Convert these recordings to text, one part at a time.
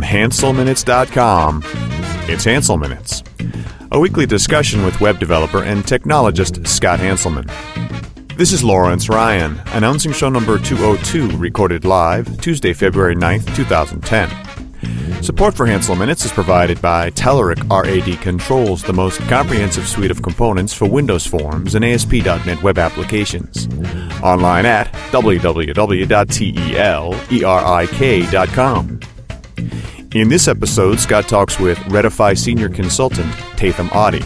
HanselMinutes.com. It's Hansel Minutes, a weekly discussion with web developer and technologist Scott Hanselman. This is Lawrence Ryan, announcing show number 202, recorded live Tuesday, February 9th, 2010. Support for Hansel Minutes is provided by Telerik RAD Controls, the most comprehensive suite of components for Windows Forms and ASP.NET web applications. Online at www.telerik.com. In this episode, Scott talks with Redify Senior Consultant Tatham Oddie.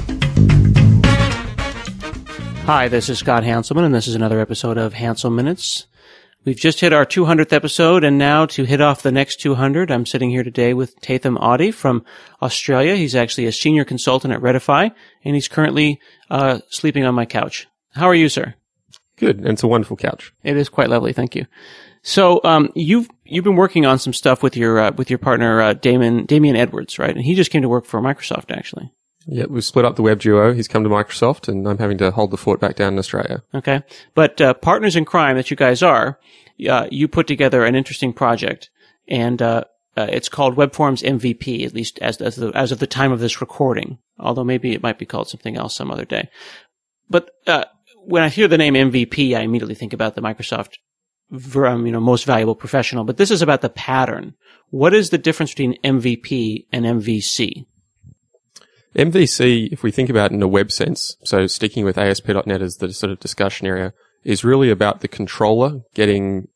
Hi, this is Scott Hanselman, and this is another episode of Hansel Minutes. We've just hit our 200th episode, and now to hit off the next 200, I'm sitting here today with Tatham Oddie from Australia. He's actually a senior consultant at Redify, and he's currently sleeping on my couch. How are you, sir? Good, and it's a wonderful couch. It is quite lovely, thank you. So, you've been working on some stuff with your partner Damian Edwards, right? And he just came to work for Microsoft, actually. Yeah, we've split up the web duo. He's come to Microsoft, and I'm having to hold the fort back down in Australia. Okay, but partners in crime that you guys are, you put together an interesting project, and it's called WebFormsMVP, at least as of the time of this recording. Although maybe it might be called something else some other day. But when I hear the name MVP, I immediately think about the Microsoft most valuable professional, but this is about the pattern. What is the difference between MVP and MVC? MVC, if we think about it in a web sense, so sticking with ASP.NET as the sort of discussion area, is really about the controller getting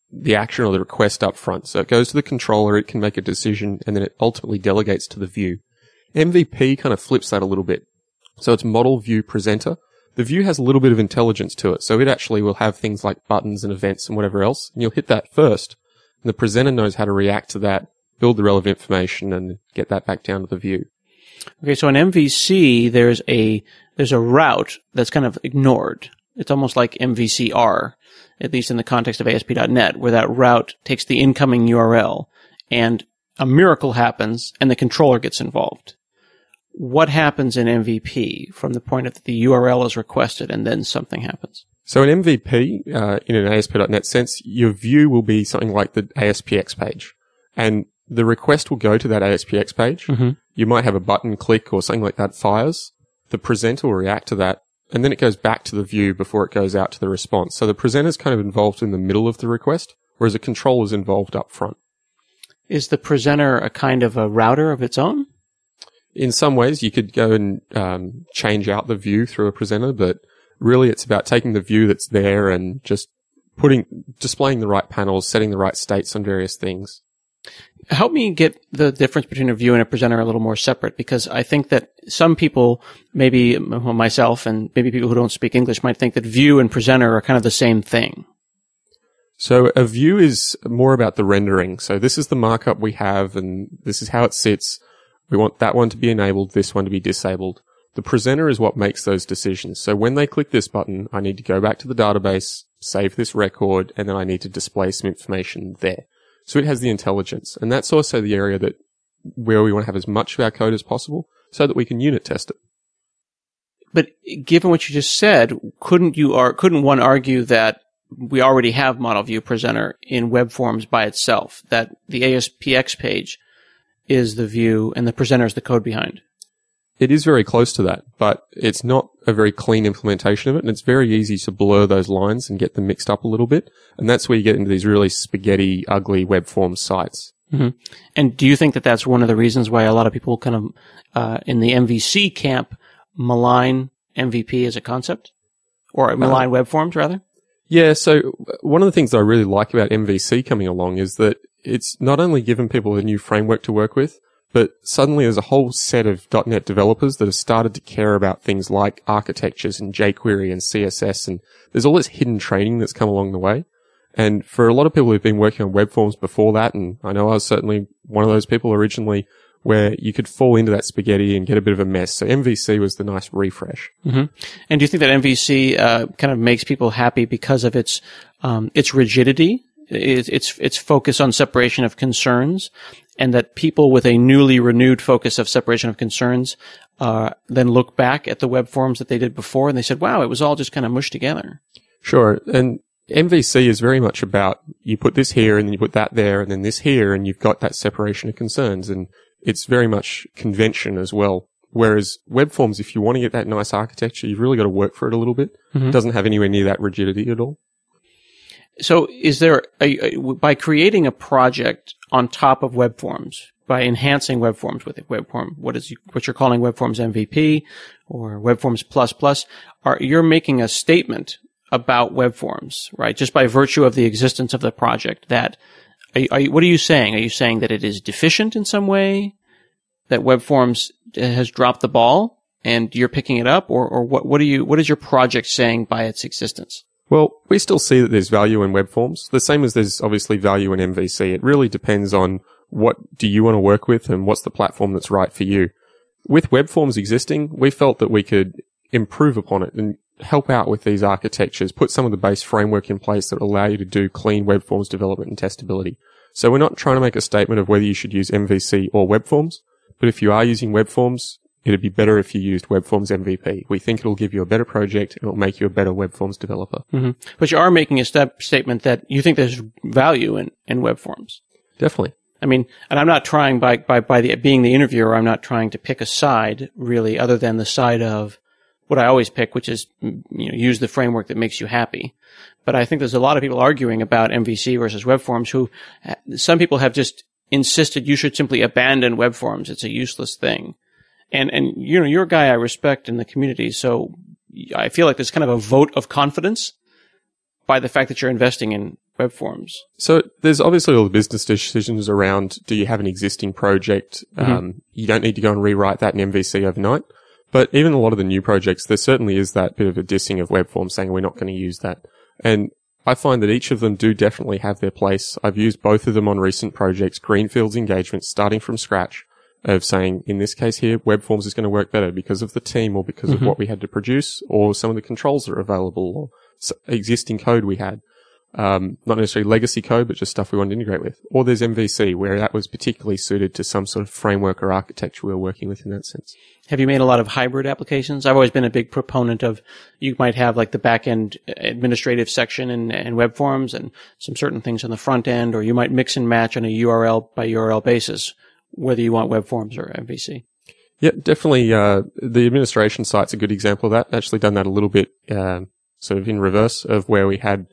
the action or the request up front. So it goes to the controller, it can make a decision, and then it ultimately delegates to the view. MVP kind of flips that a little bit. So it's model, view, presenter. The view has a little bit of intelligence to it, so it actually will have things like buttons and events and whatever else, and you'll hit that first, and the presenter knows how to react to that, build the relevant information, and get that back down to the view. Okay, so in MVC, there's a route that's kind of ignored. It's almost like MVCR, at least in the context of ASP.NET, where that route takes the incoming URL, and a miracle happens, and the controller gets involved. What happens in MVP from the point that the URL is requested and then something happens? So in MVP, in an ASP.NET sense, your view will be something like the ASPX page. And the request will go to that ASPX page. Mm-hmm. You might have a button click or something like that fires. The presenter will react to that. And then it goes back to the view before it goes out to the response. So the presenter's kind of involved in the middle of the request, whereas the controller's involved up front. Is the presenter a kind of a router of its own? In some ways, you could go and change out the view through a presenter, but really it's about taking the view that's there and just displaying the right panels, setting the right states on various things. Help me get the difference between a view and a presenter a little more separate, because I think that some people, maybe myself and maybe people who don't speak English, might think that view and presenter are kind of the same thing. So a view is more about the rendering. So this is the markup we have, and this is how it sits. We want that one to be enabled, this one to be disabled. The presenter is what makes those decisions. So when they click this button, I need to go back to the database, save this record, and then I need to display some information there. So it has the intelligence. And that's also the area where we want to have as much of our code as possible so that we can unit test it. But given what you just said, couldn't one argue that we already have model view presenter in WebForms by itself, that the ASPX page is the view and the presenter is the code behind? It is very close to that, but it's not a very clean implementation of it, and it's very easy to blur those lines and get them mixed up a little bit, and that's where you get into these really spaghetti, ugly WebForms sites. Mm-hmm. And do you think that that's one of the reasons why a lot of people kind of, in the MVC camp, malign MVP as a concept? Or malign WebForms, rather? Yeah, so one of the things that I really like about MVC coming along is that it's not only given people a new framework to work with, but suddenly there's a whole set of .NET developers that have started to care about things like architectures and jQuery and CSS, and there's all this hidden training that's come along the way. And for a lot of people who've been working on WebForms before that, and I know I was certainly one of those people originally, where you could fall into that spaghetti and get a bit of a mess. So MVC was the nice refresh. Mm-hmm. And do you think that MVC kind of makes people happy because of its rigidity, its focus on separation of concerns, and that people with a newly renewed focus of separation of concerns then look back at the web forms that they did before and they said, wow, it was all just kind of mushed together? Sure. And MVC is very much about you put this here and then you put that there and then this here and you've got that separation of concerns, and it's very much convention as well. Whereas WebForms, if you want to get that nice architecture, you've really got to work for it a little bit. Mm-hmm. It doesn't have anywhere near that rigidity at all. So is there by creating a project on top of WebForms, by enhancing WebForms with a WebForm, what you're calling WebForms MVP or WebForms Plus, you're making a statement about WebForms, right? Just by virtue of the existence of the project. What are you saying? Are you saying that it is deficient in some way? That WebForms has dropped the ball and you're picking it up, or what is your project saying by its existence? Well, we still see that there's value in WebForms, the same as there's obviously value in MVC. It really depends on what do you want to work with and what's the platform that's right for you. With WebForms existing, we felt that we could improve upon it and help out with these architectures, put some of the base framework in place that will allow you to do clean WebForms development and testability. So we're not trying to make a statement of whether you should use MVC or WebForms, but if you are using WebForms, it'd be better if you used WebForms MVP. We think it'll give you a better project and it'll make you a better WebForms developer. Mm-hmm. But you are making a statement that you think there's value in WebForms. Definitely. I mean, and I'm not trying being the interviewer, I'm not trying to pick a side really, other than the side of what I always pick, which is, use the framework that makes you happy. But I think there's a lot of people arguing about MVC versus WebForms who, some people have just insisted you should simply abandon WebForms. It's a useless thing. And you're a guy I respect in the community, so I feel like there's kind of a vote of confidence by the fact that you're investing in WebForms. So there's obviously all the business decisions around, do you have an existing project? Mm-hmm. You don't need to go and rewrite that in MVC overnight. But even a lot of the new projects, there certainly is that bit of a dissing of WebForms saying we're not going to use that. And I find that each of them do definitely have their place. I've used both of them on recent projects, greenfields engagements, starting from scratch, of saying, in this case here, WebForms is going to work better because of the team or because of what we had to produce or some of the controls that are available or existing code we had. Not necessarily legacy code, but just stuff we wanted to integrate with. Or there's MVC, where that was particularly suited to some sort of framework or architecture we were working with in that sense. Have you made a lot of hybrid applications? I've always been a big proponent of, you might have like the back-end administrative section in WebForms and some certain things on the front end, or you might mix and match on a URL by URL basis, whether you want WebForms or MVC. Yeah, definitely. The administration site's a good example of that. Actually done that a little bit, sort of in reverse of where we had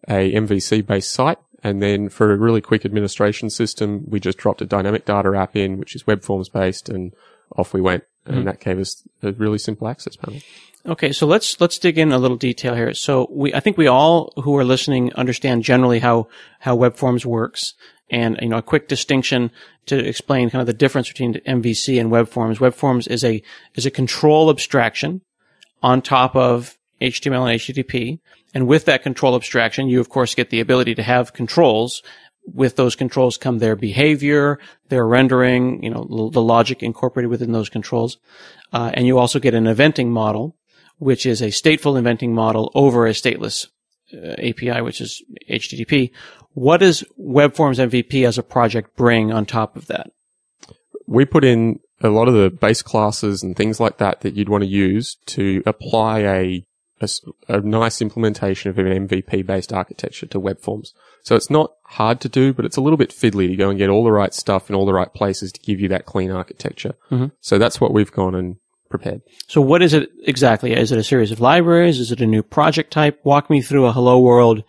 a MVC-based site. And then for a really quick administration system, we just dropped a dynamic data app in, which is WebForms-based, and off we went. And that gave us a really simple access panel. Okay, so let's dig in a little detail here. So I think we all who are listening understand generally how WebForms works. And, a quick distinction to explain kind of the difference between MVC and WebForms. WebForms is a control abstraction on top of HTML and HTTP. And with that control abstraction, you of course get the ability to have controls. With those controls come their behavior, their rendering, the logic incorporated within those controls. And you also get an eventing model, which is a stateful eventing model over a stateless API, which is HTTP. What does WebForms MVP as a project bring on top of that? We put in a lot of the base classes and things like that you'd want to use to apply a nice implementation of an MVP-based architecture to WebForms. So it's not hard to do, but it's a little bit fiddly to go and get all the right stuff in all the right places to give you that clean architecture. Mm-hmm. So that's what we've gone and prepared. So what is it exactly? Is it a series of libraries? Is it a new project type? Walk me through a hello world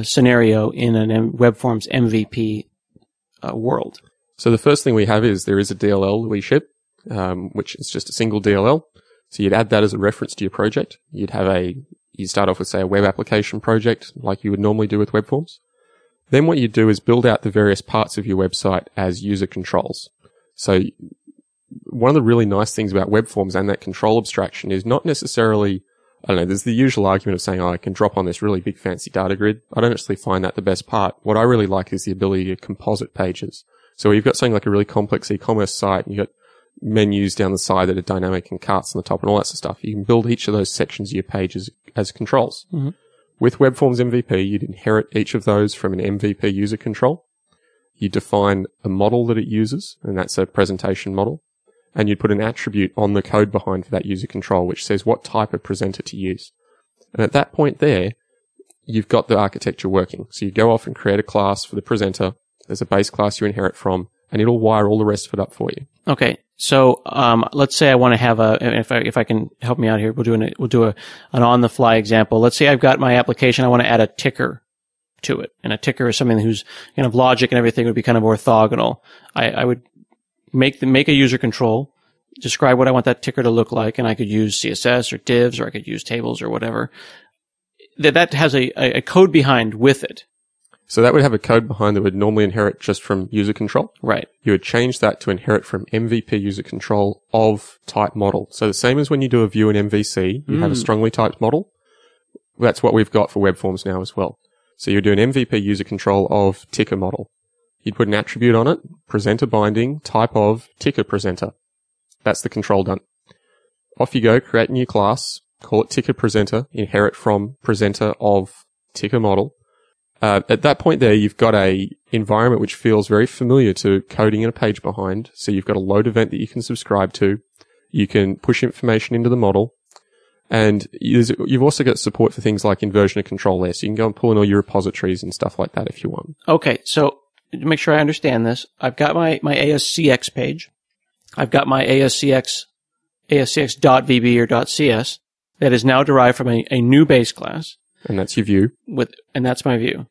scenario in an WebForms MVP world. So the first thing we have is there is a DLL we ship, which is just a single DLL. So you'd add that as a reference to your project. You'd start off with, say, a web application project like you would normally do with WebForms. Then what you do is build out the various parts of your website as user controls. So one of the really nice things about WebForms and that control abstraction is not necessarily, there's the usual argument of saying, I can drop on this really big fancy data grid. I don't actually find that the best part. What I really like is the ability to composite pages. So you've got something like a really complex e-commerce site, and you've got menus down the side that are dynamic and carts on the top and all that sort of stuff. You can build each of those sections of your pages as controls. Mm-hmm. With WebForms MVP, you'd inherit each of those from an MVP user control. You define a model that it uses, and that's a presentation model. And you'd put an attribute on the code behind for that user control, which says what type of presenter to use. And at that point there, you've got the architecture working. So you go off and create a class for the presenter. There's a base class you inherit from, and it'll wire all the rest of it up for you. Okay. So, let's say I want to have if I can help me out here, we'll do an on-the-fly example. Let's say I've got my application. I want to add a ticker to it. And a ticker is something whose kind of logic and everything would be kind of orthogonal. I would make a user control, describe what I want that ticker to look like, and I could use CSS or divs, or I could use tables or whatever. That has a code behind with it. So that would have a code behind that would normally inherit just from user control. Right. You would change that to inherit from MVP user control of type model. So the same as when you do a view in MVC, you have a strongly typed model. That's what we've got for WebForms now as well. So you do an MVP user control of ticker model. You'd put an attribute on it, presenter binding, type of ticker presenter. That's the control done. Off you go, create a new class, call it ticker presenter, inherit from presenter of ticker model. At that point there, you've got a environment which feels very familiar to coding in a page behind. So you've got a load event that you can subscribe to. You can push information into the model. And you've also got support for things like inversion of control there. So you can go and pull in all your repositories and stuff like that if you want. Okay. So to make sure I understand this, I've got my ASCX page. I've got my ASCX.VB or .CS that is now derived from a new base class. And that's your view. And that's my view.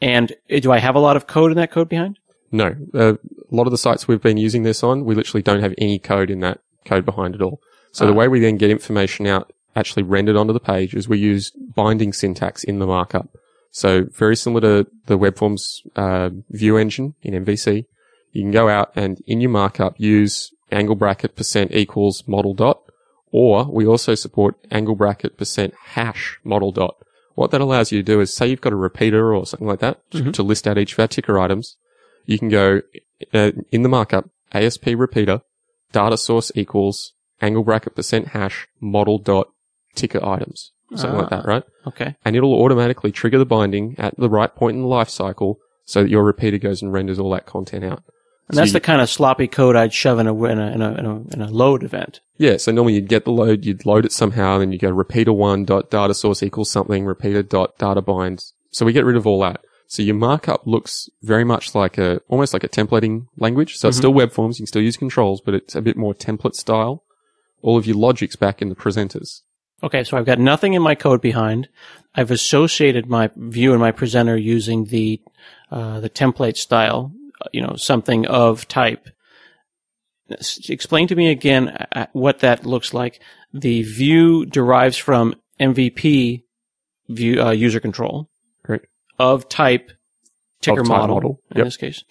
And do I have a lot of code in that code behind? No. A lot of the sites we've been using this on, we literally don't have any code in that code behind at all. So the way we then get information out actually rendered onto the page is we use binding syntax in the markup. So very similar to the WebForms view engine in MVC, you can go out and in your markup use angle bracket %= model dot, or we also support angle bracket %# model dot. What that allows you to do is, say you've got a repeater or something like that to list out each of our ticker items. You can go in the markup, ASP repeater, data source equals angle bracket %# model dot ticker items. Something like that, right? Okay. And it'll automatically trigger the binding at the right point in the life cycle so that your repeater goes and renders all that content out. And that's the kind of sloppy code I'd shove in a load event. Yeah, so normally you'd get the load, you'd load it somehow, then you go repeater1 dot data source equals something, repeater dot data bind. So we get rid of all that. So your markup looks very much like almost like a templating language. So it's still WebForms, you can still use controls, but it's a bit more template style. All of your logic's back in the presenters. Okay, so I've got nothing in my code behind. I've associated my view and my presenter using the template style, something of type. Explain to me again what that looks like. The view derives from MVP view user control. Correct. Of type ticker of type model in this case.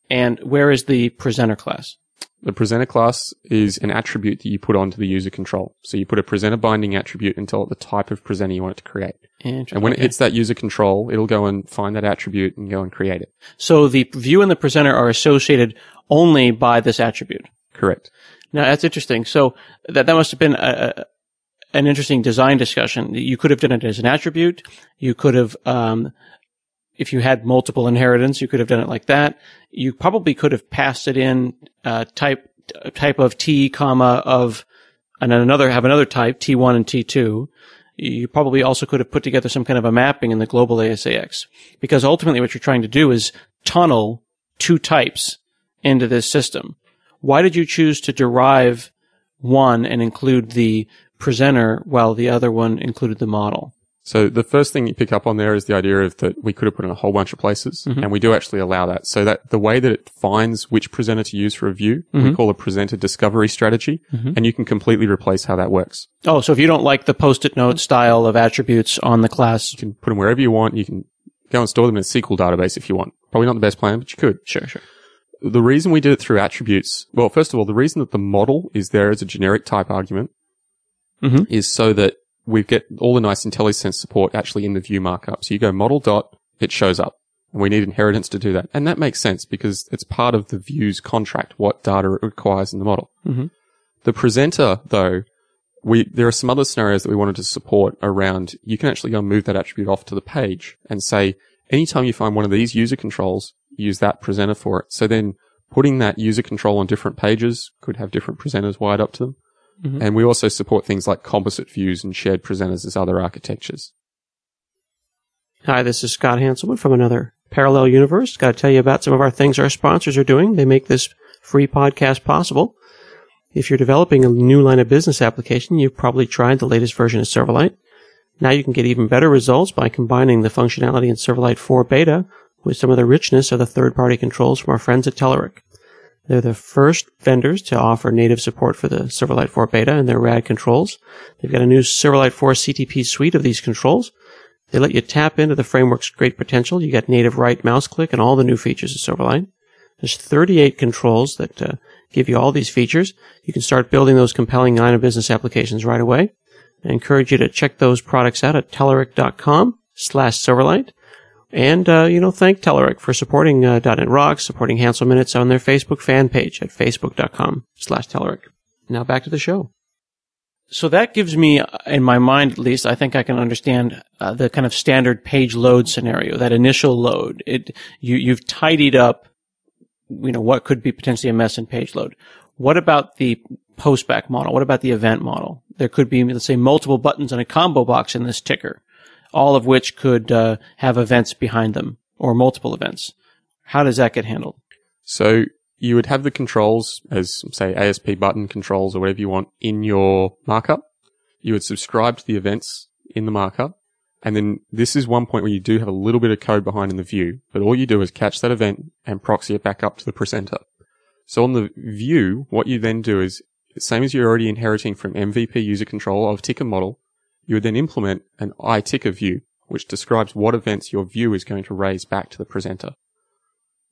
And where is the presenter class? The presenter class is an attribute that you put onto the user control. So you put a presenter binding attribute and tell it the type of presenter you want it to create. And when it hits that user control, it'll go and find that attribute and go and create it. So the view and the presenter are associated only by this attribute. Correct. Now that's interesting. So that must have been an interesting design discussion. You could have done it as an attribute. You could have, if you had multiple inheritance, you could have done it like that. You probably could have passed it in type of T, comma of, and then have another type, T1 and T2. You probably also could have put together some kind of a mapping in the global ASAX, because ultimately what you're trying to do is tunnel two types into this system. Why did you choose to derive one and include the presenter while the other one included the model? So the first thing you pick up on there is the idea of that we could have put in a whole bunch of places, and we do actually allow that. So that the way that it finds which presenter to use for a view, we call a presenter discovery strategy, and you can completely replace how that works. Oh, so if you don't like the post-it note style of attributes on the class, you can put them wherever you want. You can go and store them in a SQL database if you want. Probably not the best plan, but you could. Sure. The reason we did it through attributes, well, first of all, the reason that the model is there as a generic type argument is so that we get all the nice IntelliSense support actually in the view markup. So you go model dot, it shows up. And we need inheritance to do that. And that makes sense because it's part of the view's contract, what data it requires in the model. The presenter, though, there are some other scenarios that we wanted to support around. You can actually go and move that attribute off to the page and say, anytime you find one of these user controls, use that presenter for it. So then putting that user control on different pages could have different presenters wired up to them. And we also support things like composite views and shared presenters as other architectures. Hi, this is Scott Hanselman from another parallel universe. Got to tell you about some of our things our sponsors are doing. They make this free podcast possible. If you're developing a new line of business application, you've probably tried the latest version of Silverlight. Now you can get even better results by combining the functionality in Silverlight 4 Beta with some of the richness of the third-party controls from our friends at Telerik. They're the first vendors to offer native support for the Silverlight 4 Beta and their rad controls. They've got a new Silverlight 4 CTP suite of these controls. They let you tap into the framework's great potential. You got native right mouse click and all the new features of Silverlight. There's 38 controls that give you all these features. You can start building those compelling line of business applications right away. I encourage you to check those products out at telerik.com/Silverlight. And, thank Telerik for supporting .NET Rocks, supporting Hansel Minutes on their Facebook fan page at facebook.com/Telerik. Now back to the show. So that gives me, in my mind at least, I think I can understand the kind of standard page load scenario, that initial load. You've tidied up, what could be potentially a mess in page load. What about the postback model? What about the event model? There could be, let's say, multiple buttons in a combo box in this ticker, all of which could have events behind them, or multiple events. How does that get handled? So you would have the controls as, say, ASP button controls or whatever you want in your markup. You would subscribe to the events in the markup. And then this is one point where you do have a little bit of code behind in the view, but all you do is catch that event and proxy it back up to the presenter. So on the view, what you then do is, same as you're already inheriting from MVP user control of ticker model, you would then implement an iTicker view, which describes what events your view is going to raise back to the presenter.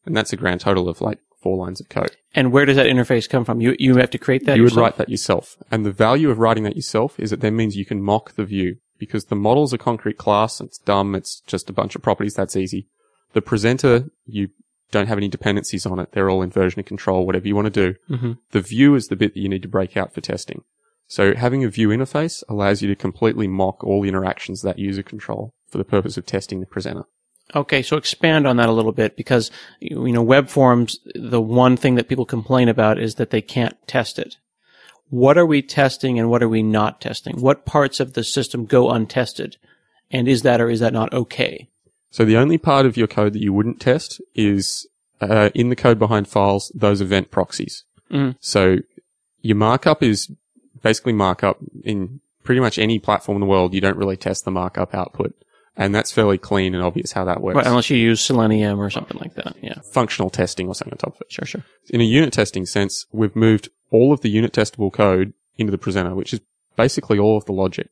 And that's a grand total of 4 lines of code. And where does that interface come from? You have to create that You yourself? would write that yourself. And the value of writing that yourself is it then means you can mock the view, because the model's a concrete class. It's dumb. It's just a bunch of properties. That's easy. The presenter, you don't have any dependencies on it. They're all in version of control, whatever you want to do. Mm-hmm. The view is the bit that you need to break out for testing. So having a view interface allows you to completely mock all the interactions of that user control for the purpose of testing the presenter. Okay, so expand on that a little bit, because, WebForms, the one thing that people complain about is that they can't test it. What are we testing and what are we not testing? What parts of the system go untested? And is that or is that not okay? So the only part of your code that you wouldn't test is in the code behind files, those event proxies. Mm. So your markup is basically markup. In pretty much any platform in the world, you don't really test the markup output. And that's fairly clean and obvious how that works. Right, unless you use Selenium or something like that, yeah. Functional testing or something on top of it. Sure. In a unit testing sense, we've moved all of the unit testable code into the presenter, which is basically all of the logic.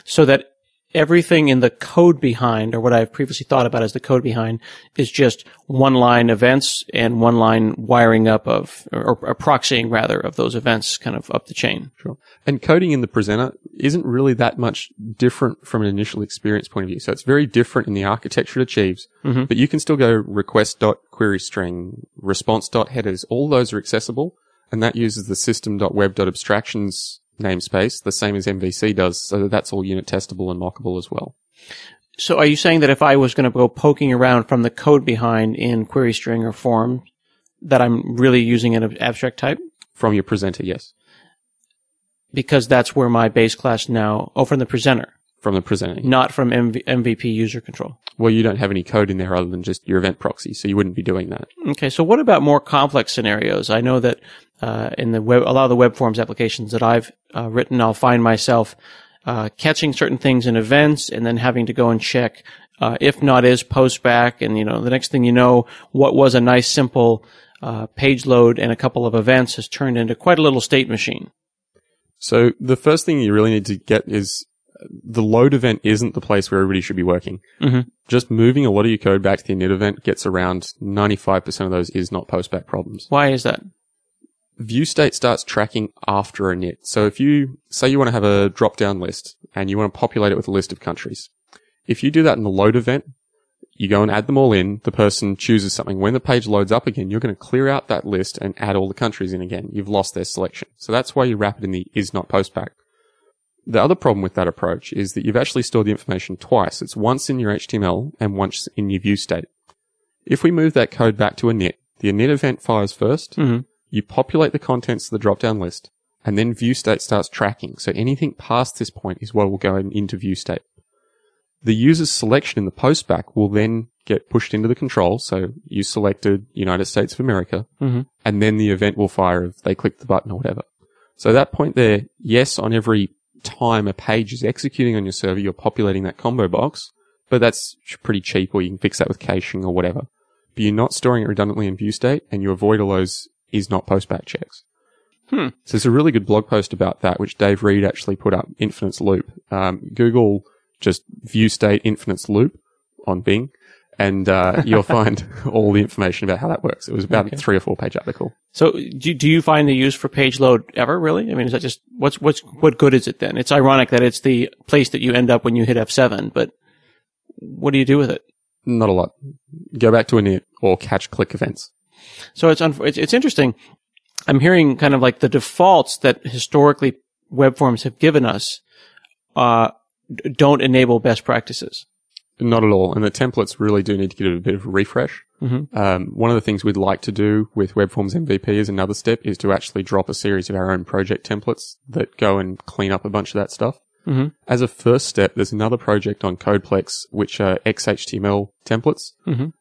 So that everything in the code behind, or what I've previously thought about as the code behind, is just one line events and one line wiring up of, or proxying rather, of those events kind of up the chain. Sure. And coding in the presenter isn't really that much different from an initial experience point of view. So it's very different in the architecture it achieves, but you can still go request.queryString, response.headers, all those are accessible, and that uses the system.web.abstractions namespace, the same as MVC does, so that's all unit testable and mockable as well. So are you saying that if I was going to go poking around from the code behind in QueryString or form, that I'm really using an abstract type? From your presenter, yes. Because that's where my base class now, from the presenter. From the presenter. Not from MVP user control. Well, you don't have any code in there other than just your event proxy, so you wouldn't be doing that. Okay, so what about more complex scenarios? I know that in the web, a lot of the WebForms applications that I've written, I'll find myself catching certain things in events and then having to go and check if not is postback, and the next thing you know, what was a nice simple page load and a couple of events has turned into quite a little state machine. So the first thing you really need to get is the load event isn't the place where everybody should be working. Mm-hmm. Just moving a lot of your code back to the init event gets around 95% of those is not postback problems. Why is that? View state starts tracking after a init. So if you say you want to have a drop-down list and you want to populate it with a list of countries, if you do that in the load event, you go and add them all in, the person chooses something. When the page loads up again, you're going to clear out that list and add all the countries in again. You've lost their selection. So that's why you wrap it in the is not postback. The other problem with that approach is that you've actually stored the information twice. It's once in your HTML and once in your view state. If we move that code back to a init, the init event fires first, you populate the contents of the drop-down list, and then view state starts tracking. So anything past this point is what will go into view state. The user's selection in the postback will then get pushed into the control. So you selected United States of America, and then the event will fire if they click the button or whatever. So at that point there, yes, on every time a page is executing on your server, you're populating that combo box, but that's pretty cheap, or you can fix that with caching or whatever. But you're not storing it redundantly in view state, and you avoid all those is not postback checks. So there's a really good blog post about that, which Dave Reed actually put up, Infinites Loop. Google just view state Infinites Loop on Bing, and you'll find all the information about how that works. It was about a 3 or 4 page article. So do you find the use for page load ever, really? I mean, is that just, what good is it then? It's ironic that it's the place that you end up when you hit F7, but what do you do with it? Not a lot. Go back to init or catch click events. So it's interesting. I'm hearing kind of like the defaults that historically web forms have given us don't enable best practices. Not at all. And the templates really do need to get a bit of a refresh. One of the things we'd like to do with WebFormsMVP as another step is to actually drop a series of our own project templates that go and clean up a bunch of that stuff. As a first step, there's another project on Codeplex, which are XHTML templates.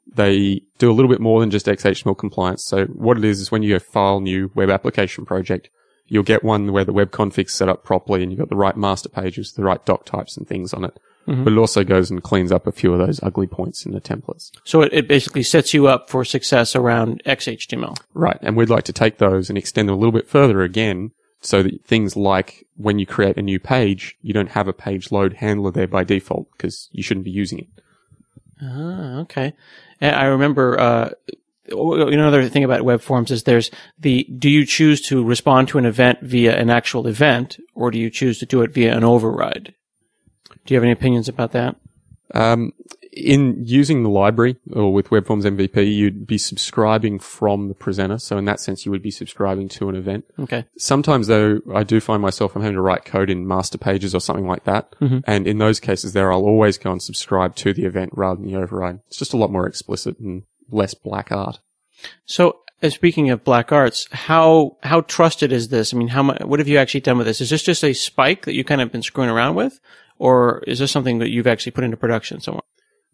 They do a little bit more than just XHTML compliance. So what it is when you go file new web application project, you'll get one where the web config's set up properly and you've got the right master pages, the right doc types and things on it. But it also goes and cleans up a few of those ugly points in the templates. So it basically sets you up for success around XHTML. Right. And we'd like to take those and extend them a little bit further again, so that things like when you create a new page, you don't have a page load handler there by default because you shouldn't be using it. Okay. And I remember, another thing about web forms is do you choose to respond to an event via an actual event, or do you choose to do it via an override? Do you have any opinions about that? In using the library or with WebFormsMVP, you'd be subscribing from the presenter. So in that sense, you would be subscribing to an event. Okay. Sometimes though, I do find myself, I'm having to write code in master pages or something like that. And in those cases there, I'll always go and subscribe to the event rather than the override. It's just a lot more explicit and less black art. So, speaking of black arts, how trusted is this? I mean, what have you actually done with this? Is this just a spike that you kind of been screwing around with? Or is this something that you've actually put into production somewhere?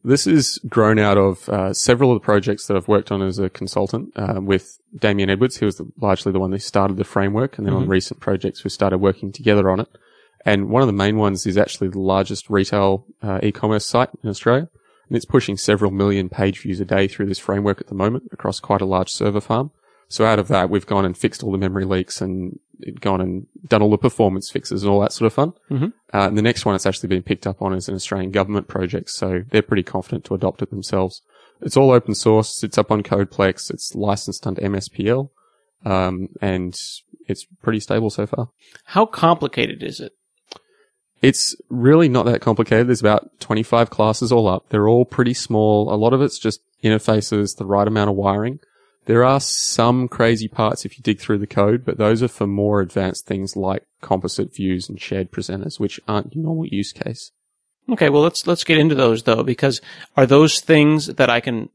This is grown out of several of the projects that I've worked on as a consultant with Damian Edwards, who was largely the one that started the framework, and then on recent projects we started working together on it. And one of the main ones is actually the largest retail e-commerce site in Australia, and it's pushing several million page views a day through this framework at the moment across quite a large server farm. So out of that, we've gone and fixed all the memory leaks and gone and done all the performance fixes and all that sort of fun. And the next one it's actually been picked up on is an Australian government project, so they're pretty confident to adopt it themselves. It's all open source. It's up on Codeplex. It's licensed under MSPL, and it's pretty stable so far. How complicated is it? It's really not that complicated. There's about 25 classes all up. They're all pretty small. A lot of it's just interfaces, the right amount of wiring. There are some crazy parts if you dig through the code, but those are for more advanced things like composite views and shared presenters, which aren't your normal use case. Okay, well let's get into those though, because are those things that I can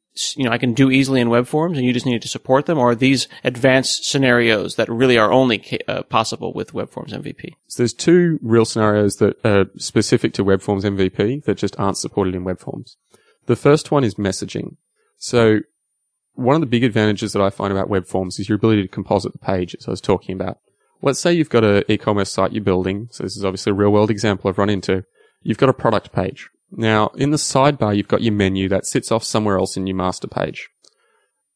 do easily in web forms and you just need to support them, or are these advanced scenarios that really are only possible with WebFormsMVP? So there's two real scenarios that are specific to WebFormsMVP that just aren't supported in web forms. The first one is messaging. So one of the big advantages that I find about web forms is your ability to composite the pages I was talking about. Let's say you've got an e-commerce site you're building. So this is obviously a real world example I've run into. You've got a product page. Now, in the sidebar, you've got your menu that sits off somewhere else in your master page.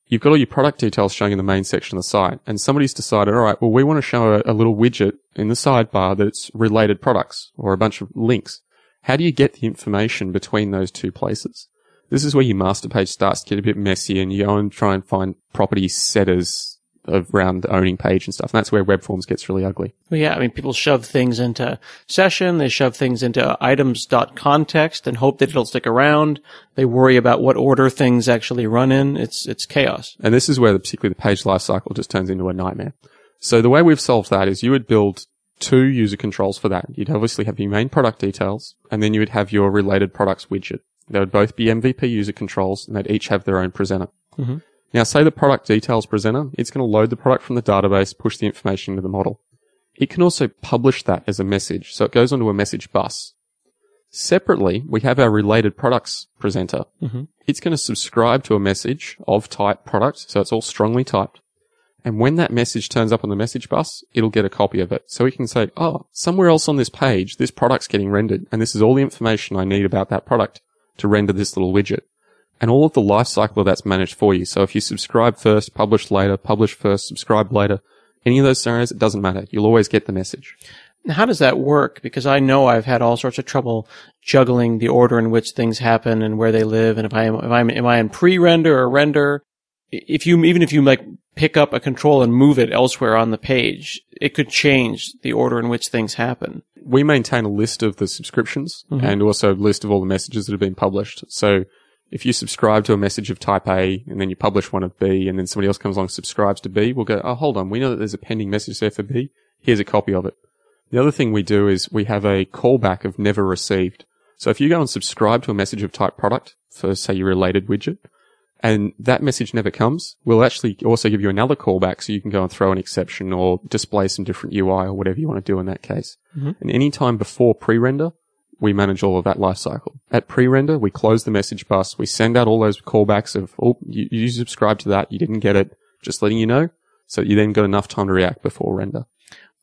You've got all your product details showing in the main section of the site, and somebody's decided, all right, well, we want to show a little widget in the sidebar that's related products or a bunch of links. How do you get the information between those two places? This is where your master page starts to get a bit messy, and you go and try and find property setters around the owning page and stuff. And that's where web forms gets really ugly. Well, yeah, I mean, people shove things into session, they shove things into items.context and hope that it'll stick around. They worry about what order things actually run in. It's chaos. And this is where particularly the page lifecycle just turns into a nightmare. So the way we've solved that is you would build two user controls for that. You'd obviously have your main product details, and then you would have your related products widget. They would both be MVP user controls, and they'd each have their own presenter. Now, say the product details presenter, it's going to load the product from the database, push the information into the model. It can also publish that as a message, so it goes onto a message bus. Separately, we have our related products presenter. Mm-hmm. It's going to subscribe to a message of type product, so it's all strongly typed. And when that message turns up on the message bus, it'll get a copy of it. So we can say, oh, somewhere else on this page, this product's getting rendered, and this is all the information I need about that product to render this little widget. And all of the life cycle of that's managed for you. So if you subscribe first, publish later, publish first, subscribe later, any of those scenarios, it doesn't matter. You'll always get the message. Now, how does that work? Because I know I've had all sorts of trouble juggling the order in which things happen and where they live, and am I in pre-render or render? Even if you like pick up a control and move it elsewhere on the page, it could change the order in which things happen. We maintain a list of the subscriptions and also a list of all the messages that have been published. So if you subscribe to a message of type A and then you publish one of B and then somebody else comes along and subscribes to B, we'll go, oh, hold on, we know that there's a pending message there for B. Here's a copy of it. The other thing we do is we have a callback of never received. So if you go and subscribe to a message of type product for, say, your related widget, and that message never comes, we'll actually also give you another callback so you can go and throw an exception or display some different UI or whatever you want to do in that case. Mm-hmm. And any time before pre-render, we manage all of that lifecycle. At pre-render, we close the message bus. We send out all those callbacks of, oh, you subscribed to that, you didn't get it, just letting you know, so you then got enough time to react before render.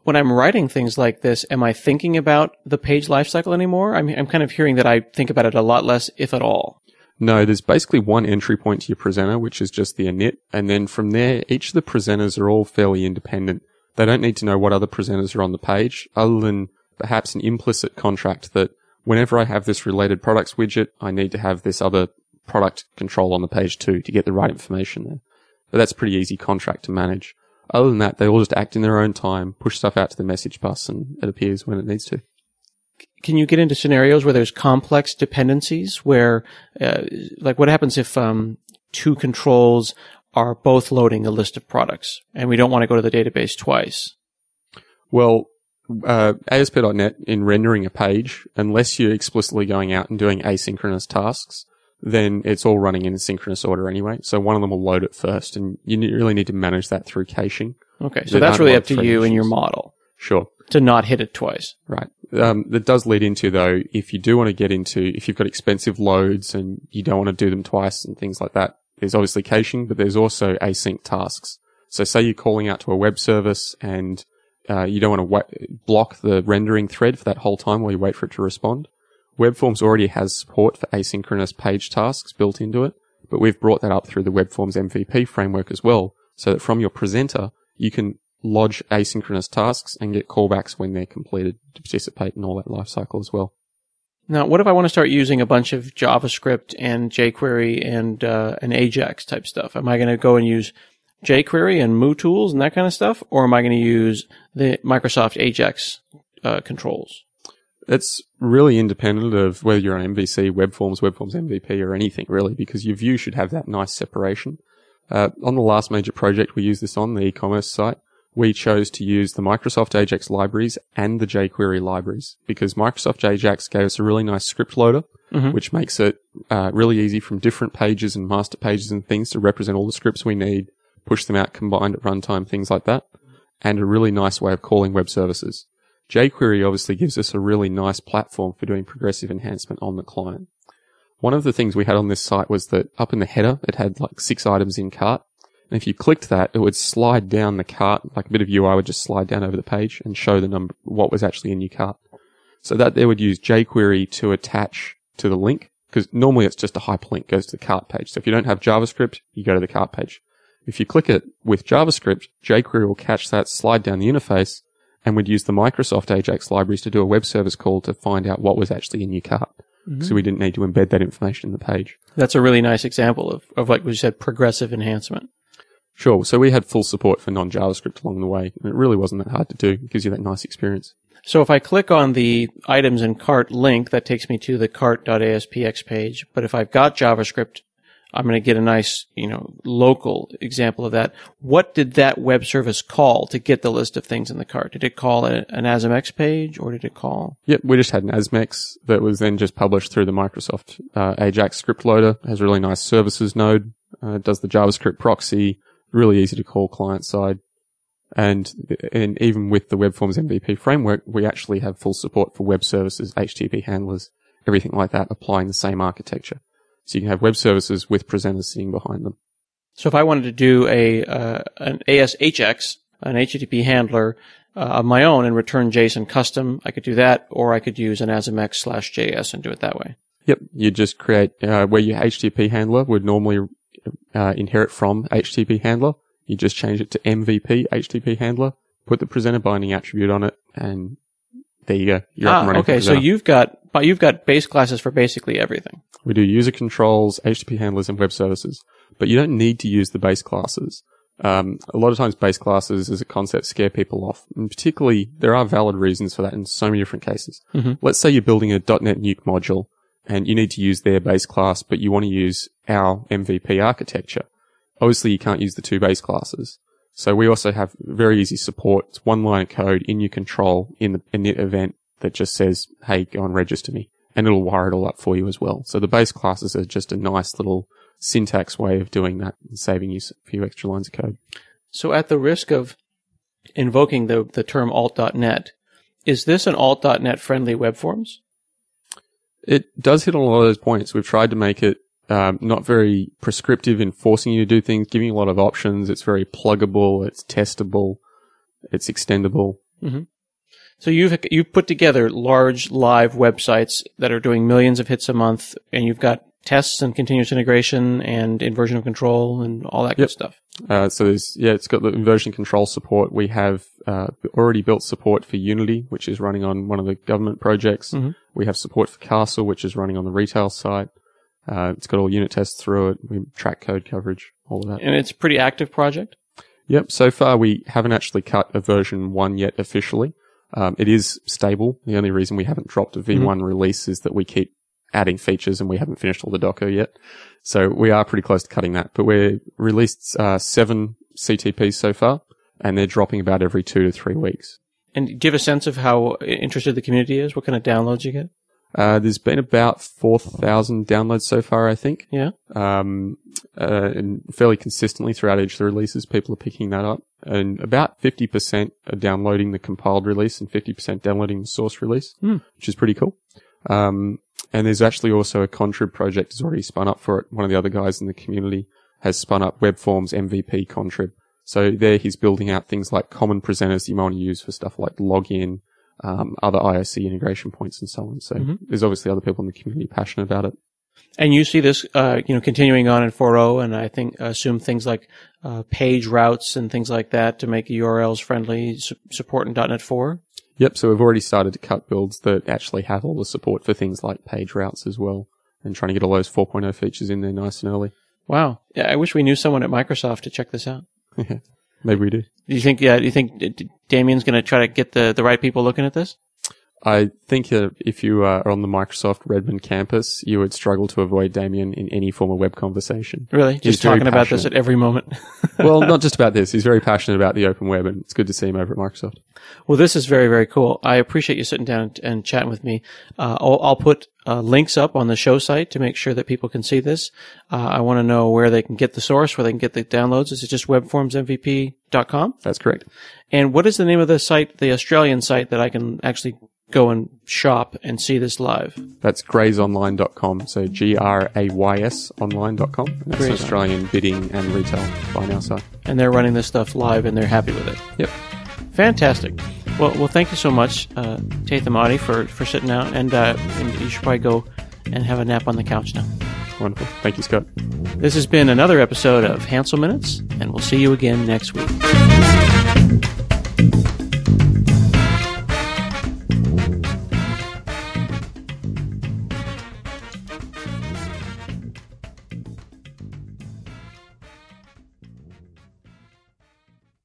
When I'm writing things like this, am I thinking about the page lifecycle anymore? I'm kind of hearing that I think about it a lot less, if at all. No, there's basically one entry point to your presenter, which is just the init. And then from there, each of the presenters are all fairly independent. They don't need to know what other presenters are on the page, other than perhaps an implicit contract that whenever I have this related products widget, I need to have this other product control on the page too to get the right information there. But that's a pretty easy contract to manage. Other than that, they all just act in their own time, push stuff out to the message bus, and it appears when it needs to. Can you get into scenarios where there's complex dependencies where, like what happens if two controls are both loading a list of products and we don't want to go to the database twice? Well, ASP.NET in rendering a page, unless you're explicitly going out and doing asynchronous tasks, then it's all running in a synchronous order anyway. So one of them will load it first, and you really need to manage that through caching. Okay, so that's really up to you and your model. Sure. To not hit it twice. Right. That does lead into, though, if you do want to get into, if you've got expensive loads and you don't want to do them twice and things like that, there's obviously caching, but there's also async tasks. So say you're calling out to a web service and you don't want to block the rendering thread for that whole time while you wait for it to respond. WebForms already has support for asynchronous page tasks built into it, but we've brought that up through the WebFormsMVP framework as well, so that from your presenter, you can lodge asynchronous tasks and get callbacks when they're completed to participate in all that life cycle as well. Now, what if I want to start using a bunch of JavaScript and jQuery and Ajax type stuff? Am I going to go and use jQuery and MooTools and that kind of stuff, or am I going to use the Microsoft Ajax controls? It's really independent of whether you're on MVC, WebForms, WebFormsMVP, or anything really, because your view should have that nice separation. On the last major project we used this on, the e-commerce site, we chose to use the Microsoft Ajax libraries and the jQuery libraries because Microsoft Ajax gave us a really nice script loader, which makes it really easy from different pages and master pages and things to represent all the scripts we need, push them out combined at runtime, things like that, and a really nice way of calling web services. jQuery obviously gives us a really nice platform for doing progressive enhancement on the client. One of the things we had on this site was that up in the header, it had like 6 items in cart. And if you clicked that, it would slide down the cart, like a bit of UI would just slide down over the page and show the number, what was actually in your cart. So that they would use jQuery to attach to the link, because normally it's just a hyperlink goes to the cart page. So if you don't have JavaScript, you go to the cart page. If you click it with JavaScript, jQuery will catch that, slide down the interface, and would use the Microsoft Ajax libraries to do a web service call to find out what was actually in your cart. So we didn't need to embed that information in the page. That's a really nice example of like we said, progressive enhancement. Sure. So we had full support for non-JavaScript along the way. And it really wasn't that hard to do. It gives you that nice experience. So if I click on the items in cart link, that takes me to the cart.aspx page. But if I've got JavaScript, I'm going to get a nice, local example of that. What did that web service call to get the list of things in the cart? Did it call an ASMX page or did it call? Yep. We just had an ASMX that was then just published through the Microsoft Ajax script loader. It has a really nice services node. Does the JavaScript proxy. Really easy to call client side. And even with the WebForms MVP framework, we actually have full support for web services, HTTP handlers, everything like that applying the same architecture. So you can have web services with presenters sitting behind them. So if I wanted to do an ASHX, an HTTP handler of my own and return JSON custom, I could do that, or I could use an ASMX/JS and do it that way. Yep, you just create where your HTTP handler would normally inherit from HTTP handler. You just change it to MVP HTTP handler, put the presenter binding attribute on it, and there you go. You're up and running. Okay, so you've got base classes for basically everything. We do user controls, HTTP handlers, and web services, but you don't need to use the base classes. A lot of times base classes as a concept scare people off, and particularly there are valid reasons for that in so many different cases. Mm-hmm. Let's say you're building a .NET Nuke module and you need to use their base class, but you want to use our MVP architecture. Obviously you can't use the two base classes. So we also have very easy support. It's one line of code in your control in the init event that just says, hey, go and register me. And it'll wire it all up for you as well. So the base classes are just a nice little syntax way of doing that and saving you a few extra lines of code. So at the risk of invoking the term alt.net, is this an alt.net friendly web forms? It does hit on a lot of those points. We've tried to make it not very prescriptive in forcing you to do things, giving you a lot of options. It's very pluggable, it's testable, it's extendable. Mm-hmm. So you've put together large live websites that are doing millions of hits a month, and you've got tests and continuous integration and inversion of control and all that good stuff. So it's got the inversion control support. We have already built support for Unity, which is running on one of the government projects. Mm-hmm. We have support for Castle, which is running on the retail side. It's got all unit tests through it. We track code coverage, all of that. And it's a pretty active project? Yep. So far, we haven't actually cut a version 1 yet officially. It is stable. The only reason we haven't dropped a V1 release is that we keep adding features and we haven't finished all the Docker yet. So we are pretty close to cutting that. But we're released 7 CTPs so far, and they're dropping about every 2 to 3 weeks. And do you have a sense of how interested the community is? What kind of downloads you get? There's been about 4,000 downloads so far, I think. Yeah. And fairly consistently throughout each of the releases, people are picking that up. And about 50% are downloading the compiled release and 50% downloading the source release, which is pretty cool. And there's actually also a contrib project that's already spun up for it. One of the other guys in the community has spun up WebFormsMVP contrib. So there he's building out things like common presenters you might want to use for stuff like login, other IOC integration points and so on. So there's obviously other people in the community passionate about it. And you see this, continuing on in 4.0, and I think assume things like page routes and things like that to make URLs friendly, support in .NET 4? Yep, so we've already started to cut builds that actually have all the support for things like page routes as well, and trying to get all those 4.0 features in there nice and early. Wow. Yeah, I wish we knew someone at Microsoft to check this out. Yeah, maybe we do. Do you think Damian's going to try to get the right people looking at this? I think if you are on the Microsoft Redmond campus, you would struggle to avoid Damian in any form of web conversation. Really? Just talking about this at every moment? Well, not just about this. He's very passionate about the open web, and it's good to see him over at Microsoft. Well, this is very, very cool. I appreciate you sitting down and chatting with me. I'll put links up on the show site to make sure that people can see this. I want to know where they can get the source, where they can get the downloads. Is it just WebFormsMVP.com? That's correct. And what is the name of the site, the Australian site, that I can actually go and shop and see this live? That's graysonline.com. So GRAYS online.com. That's Grays Australian bidding and retail buying our site. And they're running this stuff live and they're happy with it. Yep. Fantastic. Well, thank you so much, Tatham Oddie, for sitting down. And you should probably go and have a nap on the couch now. Wonderful. Thank you, Scott. This has been another episode of Hansel Minutes, and we'll see you again next week.